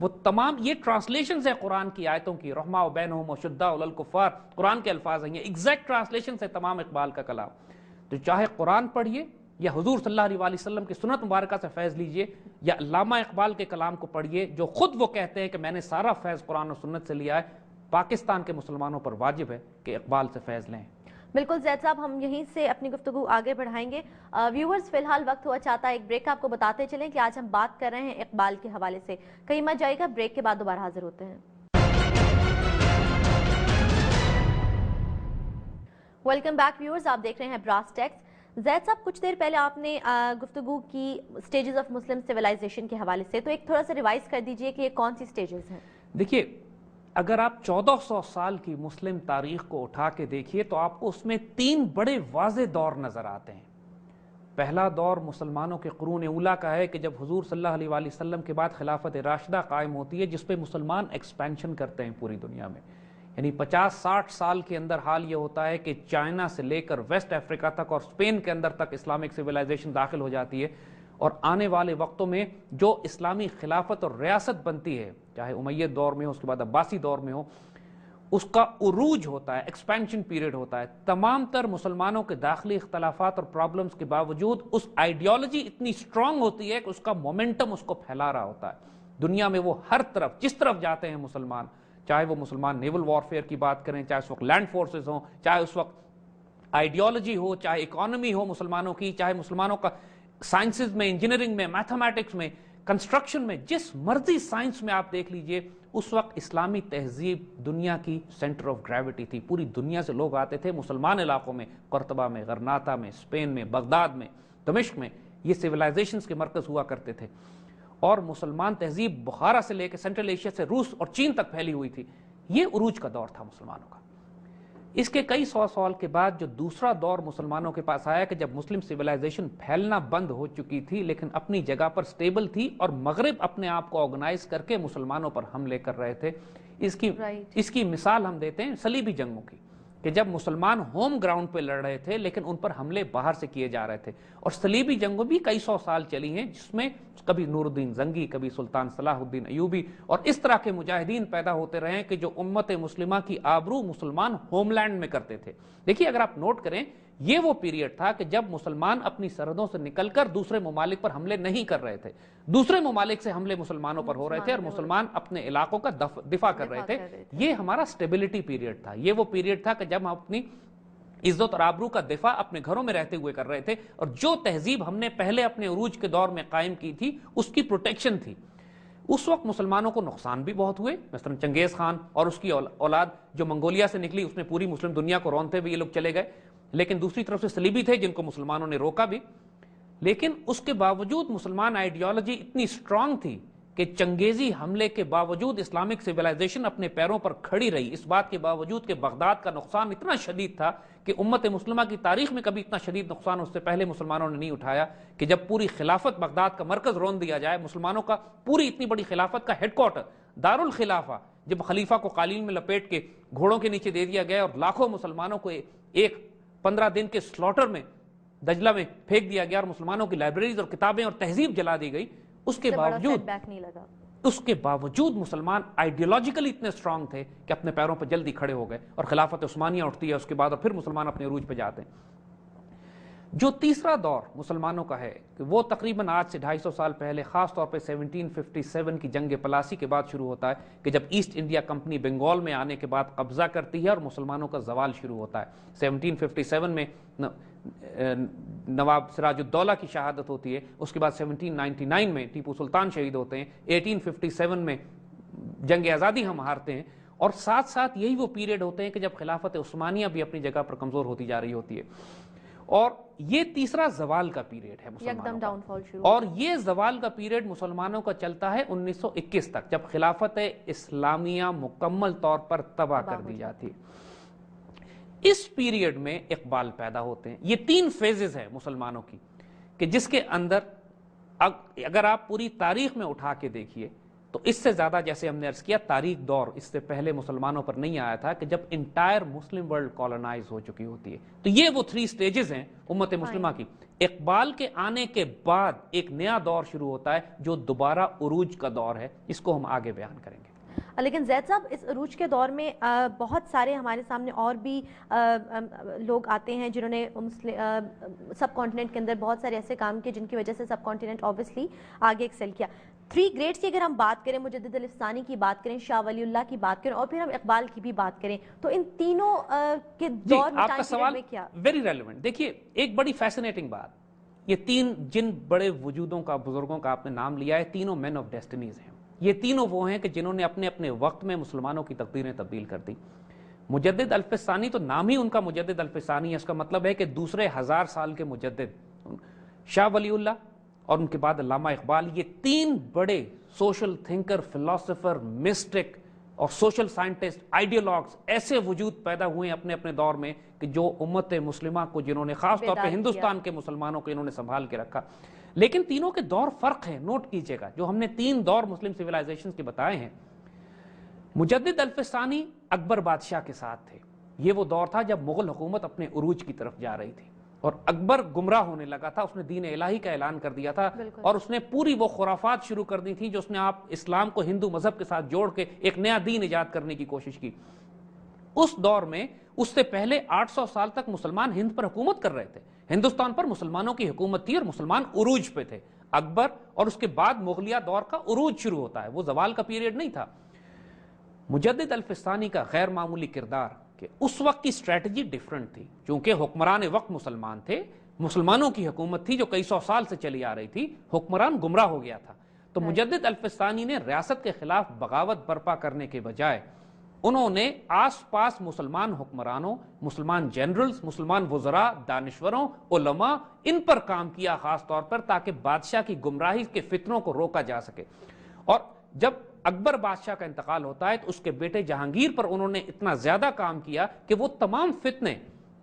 وہ تمام یہ ٹرانسلیشنز ہیں قرآن کی آیتوں کی، رحماء بینہم وشداء علی الکفار، قرآن کے الفاظ ہیں، یہ ایگزیکٹ ٹرانسلیشنز ہیں تمام اقبال کا کلام. تو چاہے قرآن پڑھیے یا حضور صلی اللہ علیہ وآلہ وسلم کی سنت مبارکہ سے فیض لیجئے، یا علامہ اقبال کے کلام کو پڑھیے جو خود وہ کہتے ہیں کہ میں نے سارا فیض قرآن و سنت سے لیا ہے. پاکستان کے مسلمانوں پر واجب ہے کہ اقبال سے فیض لیں. بالکل زید صاحب، ہم یہیں سے اپنی گفتگو آگے بڑھائیں گے. ویورز فی الحال وقت ہوا چاہتا ہے ایک بریک. آپ کو بتاتے چلیں کہ آج ہم بات کر رہے ہیں اقبال کے حوالے سے. کہیں مت جائے گا، بریک کے بعد دوبارہ حاضر ہوتے ہیں. ویلکم بیک ویورز، آپ دیکھ رہے ہیں براس ٹیکس. زید صاحب، کچھ دیر پہلے آپ نے گفتگو کی سٹیجز آف مسلم سیولائزیشن کے حوالے سے، تو ایک تھوڑا سا ریوائز کر دیجئے کہ یہ کون سی سٹیجز ہیں؟ دیکھیے، اگر آپ 1400 سال کی مسلم تاریخ کو اٹھا کے دیکھیے تو آپ کو اس میں 3 بڑے واضح دور نظر آتے ہیں. پہلا دور مسلمانوں کے قرون اولا کا ہے کہ جب حضور صلی اللہ علیہ وآلہ وسلم کے بعد خلافت راشدہ قائم ہوتی ہے، جس پہ مسلمان ایکسپینشن کرتے ہیں پوری دنیا میں. یعنی 50-60 سال کے اندر حال یہ ہوتا ہے کہ چائنا سے لے کر ویسٹ افریقہ تک اور اسپین کے اندر تک اسلامک سویلائزیشن داخل ہو جاتی ہے. اور آنے والے وقتوں میں جو اسلامی خلافت اور ریاست بنتی ہے، چاہے امید دور میں ہو، اس کے بعد عباسی دور میں ہو، اس کا عروج ہوتا ہے، ایکسپینشن پیریڈ ہوتا ہے. تمام تر مسلمانوں کے داخلی اختلافات اور پرابلمز کے باوجود اس آئیڈیالوجی اتنی سٹرونگ ہوتی ہے کہ اس کا مومنٹم اس کو پھیلا رہا ہوتا ہے. دنیا میں وہ ہر طرف جس طرف جاتے ہیں مسلمان، چاہے وہ مسلمان نیول وارفیئر کی بات کریں، چاہے اس وقت لینڈ فورسز ہوں، چاہے اس وقت آئیڈیالوجی ہو، چاہے اکانومی ہو مسلمانوں کی، چاہے مسلمانوں کا سائنسز میں، انجینئرنگ میں، میتھمیٹکس میں، کنسٹرکشن میں، جس مرضی سائنس میں آپ دیکھ لیجئے، اس وقت اسلامی تہذیب دنیا کی سینٹر آف گریوٹی تھی. پوری دنیا سے لوگ آتے تھے مسلمان علاقوں میں، قرطبہ میں، غرناطہ میں، اسپین میں، بغداد میں، دمشق میں. یہ سویلائزیشنز کے مرکز ہوا کرتے تھے. اور مسلمان تہذیب بخارا سے لے کے سینٹرل ایشیا سے روس اور چین تک پھیلی ہوئی تھی. یہ عروج کا دور تھا مسلمانوں کا. اس کے کئی 100 سال کے بعد جو دوسرا دور مسلمانوں کے پاس آیا کہ جب مسلم سویلائزیشن پھیلنا بند ہو چکی تھی لیکن اپنی جگہ پر سٹیبل تھی، اور مغرب اپنے آپ کو آرگنائز کر کے مسلمانوں پر حملے کر رہے تھے. اس کی مثال ہم دیتے ہیں صلیبی جنگوں کی، کہ جب مسلمان ہوم گراؤنڈ پہ لڑ رہے تھے لیکن ان پر حملے باہر سے کیے جا رہے تھے. اور صلیبی جنگوں بھی کئی 100 سال چلی ہیں، جس میں کبھی نور الدین زنگی، کبھی سلطان صلاح الدین ایوبی اور اس طرح کے مجاہدین پیدا ہوتے رہے کہ جو امت مسلمہ کی آبرو مسلمان ہوم لینڈ میں کرتے تھے. دیکھیے، اگر آپ نوٹ کریں، یہ وہ پیریڈ تھا کہ جب مسلمان اپنی سرحدوں سے نکل کر دوسرے ممالک پر حملے نہیں کر رہے تھے. دوسرے ممالک سے حملے مسلمانوں پر ہو رہے تھے اور مسلمان اپنے علاقوں کا دفاع کر رہے تھے. یہ ہمارا سٹیبلٹی پیریڈ تھا. یہ وہ پیریڈ تھا کہ جب ہم اپنی عزت اور آبرو کا دفاع اپنے گھروں میں رہتے ہوئے کر رہے تھے، اور جو تہذیب ہم نے پہلے اپنے عروج کے دور میں قائم کی تھی اس کی پروٹیکشن تھی. اس وقت مسلمانوں کو نقصان بھی بہت ہوئے. مثلا چنگیز خان اور اس کی اولاد جو منگولیا سے نکلی، اس نے پوری مسلم دنیا کو رونتے ہوئے یہ لوگ چلے گئے. لیکن دوسری طرف سے صلیبی تھے جن کو مسلمانوں نے روکا بھی. لیکن اس کے باوجود مسلمان آئیڈیالوجی اتنی سٹرونگ تھی کہ چنگیزی حملے کے باوجود اسلامک سویلائزیشن اپنے پیروں پر کھڑی رہی. اس بات کے باوجود کہ بغداد کا نقصان اتنا شدید تھا کہ امت مسلمہ کی تاریخ میں کبھی اتنا شدید نقصان اس سے پہلے مسلمانوں نے نہیں اٹھایا، کہ جب پوری خلافت بغداد کا مرکز رون دیا جائے، مسلمانوں کا پوری اتنی بڑی خلافت کا ہیڈ کوارٹر دارالخلافہ جب خلیفہ کو قالین میں لپیٹ کے گھوڑوں کے نیچے دے دیا گیا اور لاکھوں مسلمانوں کو ایک 15 دن کے سلوٹر میں دجلہ میں پھینک دیا گیا اور مسلمانوں کی لائبریریز اور کتابیں اور تہذیب جلا دی گئی، اس کے باوجود مسلمان آئیڈیالوجیکلی اتنے سٹرونگ تھے کہ اپنے پیروں پر جلدی کھڑے ہو گئے. اور خلافت عثمانیہ اٹھتی ہے اس کے بعد، اور پھر مسلمان اپنے عروج پہ جاتے ہیں. جو تیسرا دور مسلمانوں کا ہے کہ وہ تقریباً آج سے 250 سال پہلے، خاص طور پہ 1757 کی جنگ پلاسی کے بعد شروع ہوتا ہے، کہ جب ایسٹ انڈیا کمپنی بنگال میں آنے کے بعد قبضہ کرتی ہے اور مسلمانوں کا زوال شروع ہوتا ہے. 1757 میں نواب سراج الدولہ کی شہادت ہوتی ہے. اس کے بعد 1799 میں ٹیپو سلطان شہید ہوتے ہیں. 1857 میں جنگ آزادی ہم ہارتے ہیں. اور ساتھ ساتھ یہی وہ پیریڈ ہوتے ہیں کہ جب خلافت عثمانیہ بھی اپنی جگہ پر کمزور ہوتی جا رہی ہوتی ہے. اور یہ تیسرا زوال کا پیریڈ ہے مسلمانوں کا. اور یہ زوال کا پیریڈ مسلمانوں کا چلتا ہے 1921 تک، جب خلافت اسلامیہ مکمل طور پر تباہ کر دی جاتی ہے. اس پیریڈ میں اقبال پیدا ہوتے ہیں. یہ 3 فیزز ہیں مسلمانوں کی، کہ جس کے اندر اگر آپ پوری تاریخ میں اٹھا کے دیکھیے تو اس سے زیادہ، جیسے ہم نے عرض کیا، تاریخ دور اس سے پہلے مسلمانوں پر نہیں آیا تھا کہ جب انٹائر مسلم ورلڈ کالونائز ہو چکی ہوتی ہے. تو یہ وہ 3 سٹیجز ہیں امت مسلمہ کی. اقبال کے آنے کے بعد ایک نیا دور شروع ہوتا ہے جو دوبارہ عروج کا دور ہے. اس کو ہم آگے بیان کریں گے. لیکن زید صاحب اس عروج کے دور میں بہت سارے ہمارے سامنے اور بھی لوگ آتے ہیں جنہوں نے سب کانٹیننٹ کے اندر بہت سارے ایسے کام کیے جن کی وجہ سے سب کانٹیننٹ آبویسلی آگے ایکسل کیا. 3 گریٹس کی اگر ہم بات کریں، مجدد الفسانی کی بات کریں، شاہ ولی اللہ کی بات کریں اور پھر ہم اقبال کی بھی بات کریں، تو ان تینوں کے دور میں آپ کا سوال کیا ویری ریلیونٹ. دیکھیے ایک بڑی فیسنیٹنگ بات، یہ 3 جن بڑے وجودوں کا، بزرگوں کا آپ نے نام لیا ہے، تینوں مین آف ڈیسٹینیز ہیں. یہ تینوں وہ ہیں کہ جنہوں نے اپنے اپنے وقت میں مسلمانوں کی تقدیریں تبدیل کر دی. مجدد الفسانی تو نام ہی ان کا مجدد الفسانی ہے، اس کا مطلب ہے کہ دوسرے 1000 سال کے مجدد. شاہ ولی اللہ اور ان کے بعد علامہ اقبال، یہ 3 بڑے سوشل تھنکر، فلاسفر، مسٹک اور سوشل سائنٹسٹ، آئیڈیالوگز، ایسے وجود پیدا ہوئے ہیں اپنے اپنے دور میں کہ جو امت مسلمہ کو، جنہوں نے خاص طور پہ ہندوستان کے مسلمانوں کو انہوں نے سنبھال کے رکھا. لیکن تینوں کے دور فرق ہے. نوٹ کیجئے گا جو ہم نے 3 دور مسلم سیولائزیشن کے بتائے ہیں. مجدد الفسانی اکبر بادشاہ کے ساتھ تھے. یہ وہ دور تھا جب مغل حکومت اپنے عروج کی طرف جا رہی تھی اور اکبر گمراہ ہونے لگا تھا. اس نے دین الہی کا اعلان کر دیا تھا اور اس نے پوری وہ خرافات شروع کر دی تھی جو اس نے آپ اسلام کو ہندو مذہب کے ساتھ جوڑ کے ایک نیا دین ایجاد کرنے کی کوشش کی. اس دور میں اس سے پہلے 800 سال تک مسلمان ہند پر حکومت کر رہے تھے. ہندوستان پر مسلمانوں کی حکومت تھی اور مسلمان عروج پہ تھے. اکبر اور اس کے بعد مغلیہ دور کا عروج شروع ہوتا ہے، وہ زوال کا پیریڈ نہیں تھا. مجدد الفسانی کا غیر معمولی کردار کہ اس وقت کی اسٹریٹجی ڈیفرنٹ تھی. چونکہ حکمران وقت مسلمان تھے، مسلمانوں کی حکومت تھی جو کئی سو سال سے چلی آ رہی تھی، حکمران گمراہ ہو گیا تھا. تو مجدد الفسانی نے ریاست کے خلاف بغاوت برپا کرنے کے بجائے انہوں نے آس پاس مسلمان حکمرانوں، مسلمان جنرلز، مسلمان وزراء، دانشوروں، علماء، ان پر کام کیا خاص طور پر تاکہ بادشاہ کی گمراہی کے فتنوں کو روکا جا سکے. اور جب اکبر بادشاہ کا انتقال ہوتا ہے تو اس کے بیٹے جہانگیر پر انہوں نے اتنا زیادہ کام کیا کہ وہ تمام فتنے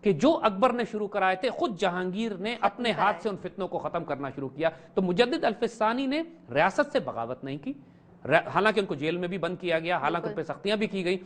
کہ جو اکبر نے شروع کرائے تھے خود جہانگیر نے اپنے ہاتھ سے ان فتنوں کو ختم کرنا شروع کیا. تو مجدد الفسانی نے ریاست سے بغاوت نہیں کی، حالانکہ ان کو جیل میں بھی بند کیا گیا، حالانکہ ان پہ سختیاں بھی کی گئی.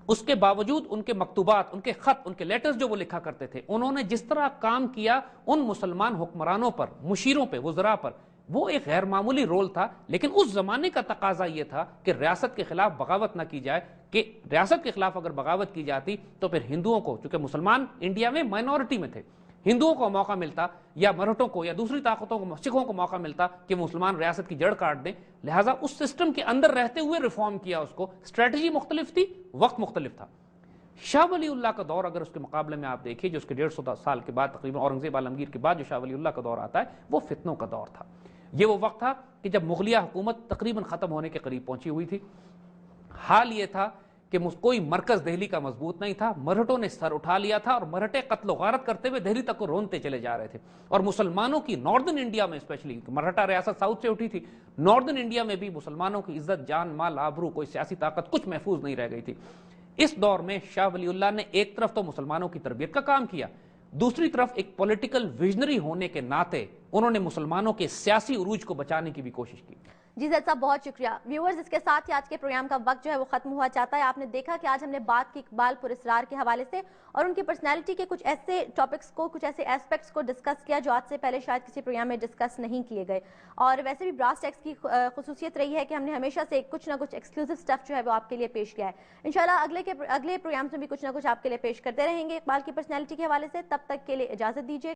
اس کے باوجود ان کے مکتوبات، ان کے خط، ان کے لیٹرز جو وہ لکھا کرتے تھے، انہوں نے جس طرح کام کیا ان مسلمان حکمرانوں پر، مشیروں پہ، وزراء پر، وہ ایک غیر معمولی رول تھا. لیکن اس زمانے کا تقاضا یہ تھا کہ ریاست کے خلاف بغاوت نہ کی جائے، کہ ریاست کے خلاف اگر بغاوت کی جاتی تو پھر ہندوؤں کو، چونکہ مسلمان انڈیا میں مائنورٹی میں تھے، ہندوؤں کو موقع ملتا یا مرہٹوں کو یا دوسری طاقتوں کو، سکھوں کو موقع ملتا کہ مسلمان ریاست کی جڑ کاٹ دیں. لہٰذا اس سسٹم کے اندر رہتے ہوئے ریفارم کیا اس کو. اسٹریٹجی مختلف تھی، وقت مختلف تھا. شاہ ولی اللہ کا دور اگر اس کے مقابلے میں آپ دیکھیں جو اس کے 150 سال کے بعد تقریباً اورنگزیب عالمگیر کے بعد جو شاہ ولی اللہ کا دور آتا ہے وہ فتنوں کا دور تھا. یہ وہ وقت تھا کہ جب مغلیہ حکومت تقریباً ختم ہونے کے قریب پہنچی ہوئی تھی. حال یہ تھا کہ کوئی مرکز دہلی کا مضبوط نہیں تھا. مرہٹوں نے سر اٹھا لیا تھا اور مرہٹے قتل و غارت کرتے ہوئے دہلی تک کو رونتے چلے جا رہے تھے. اور مسلمانوں کی ناردرن انڈیا میں اسپیشلی، مرہٹا ریاست ساؤتھ سے اٹھی تھی، ناردرن انڈیا میں بھی مسلمانوں کی عزت، جان، مال، آبرو، کوئی سیاسی طاقت کچھ محفوظ نہیں رہ گئی تھی. اس دور میں شاہ ولی اللہ نے ایک طرف تو مسلمانوں کی تربیت کا کام کیا، دوسری طرف ایک پولیٹیکل ویژنری ہونے کے ناطے انہوں نے مسلمانوں کے سیاسی عروج کو بچانے کی بھی کوشش کی. جی زید صاحب بہت شکریہ. ویورز اس کے ساتھ ہی آج کے پروگرام کا وقت جو ہے وہ ختم ہوا چاہتا ہے. آپ نے دیکھا کہ آج ہم نے بات کی اقبال پر اسرار کے حوالے سے اور ان کی پرسنالٹی کے کچھ ایسے ٹاپکس کو، کچھ ایسے ایسپیکٹس کو ڈسکس کیا جو آج سے پہلے شاید کسی پروگرام میں ڈسکس نہیں کیے گئے. اور ویسے بھی براس ٹیکس کی خصوصیت رہی ہے کہ ہم نے ہمیشہ سے کچھ نہ کچھ ایکسکلوسیو سٹف جو ہے وہ آپ کے لیے پیش کیا ہے. انشاءاللہ اگلے پروگرامز میں بھی کچھ نہ کچھ آپ کے لیے پیش کرتے رہیں گے اقبال کی پرسنالٹی کے حوالے سے. تب تک کے لیے اجازت دیجیے.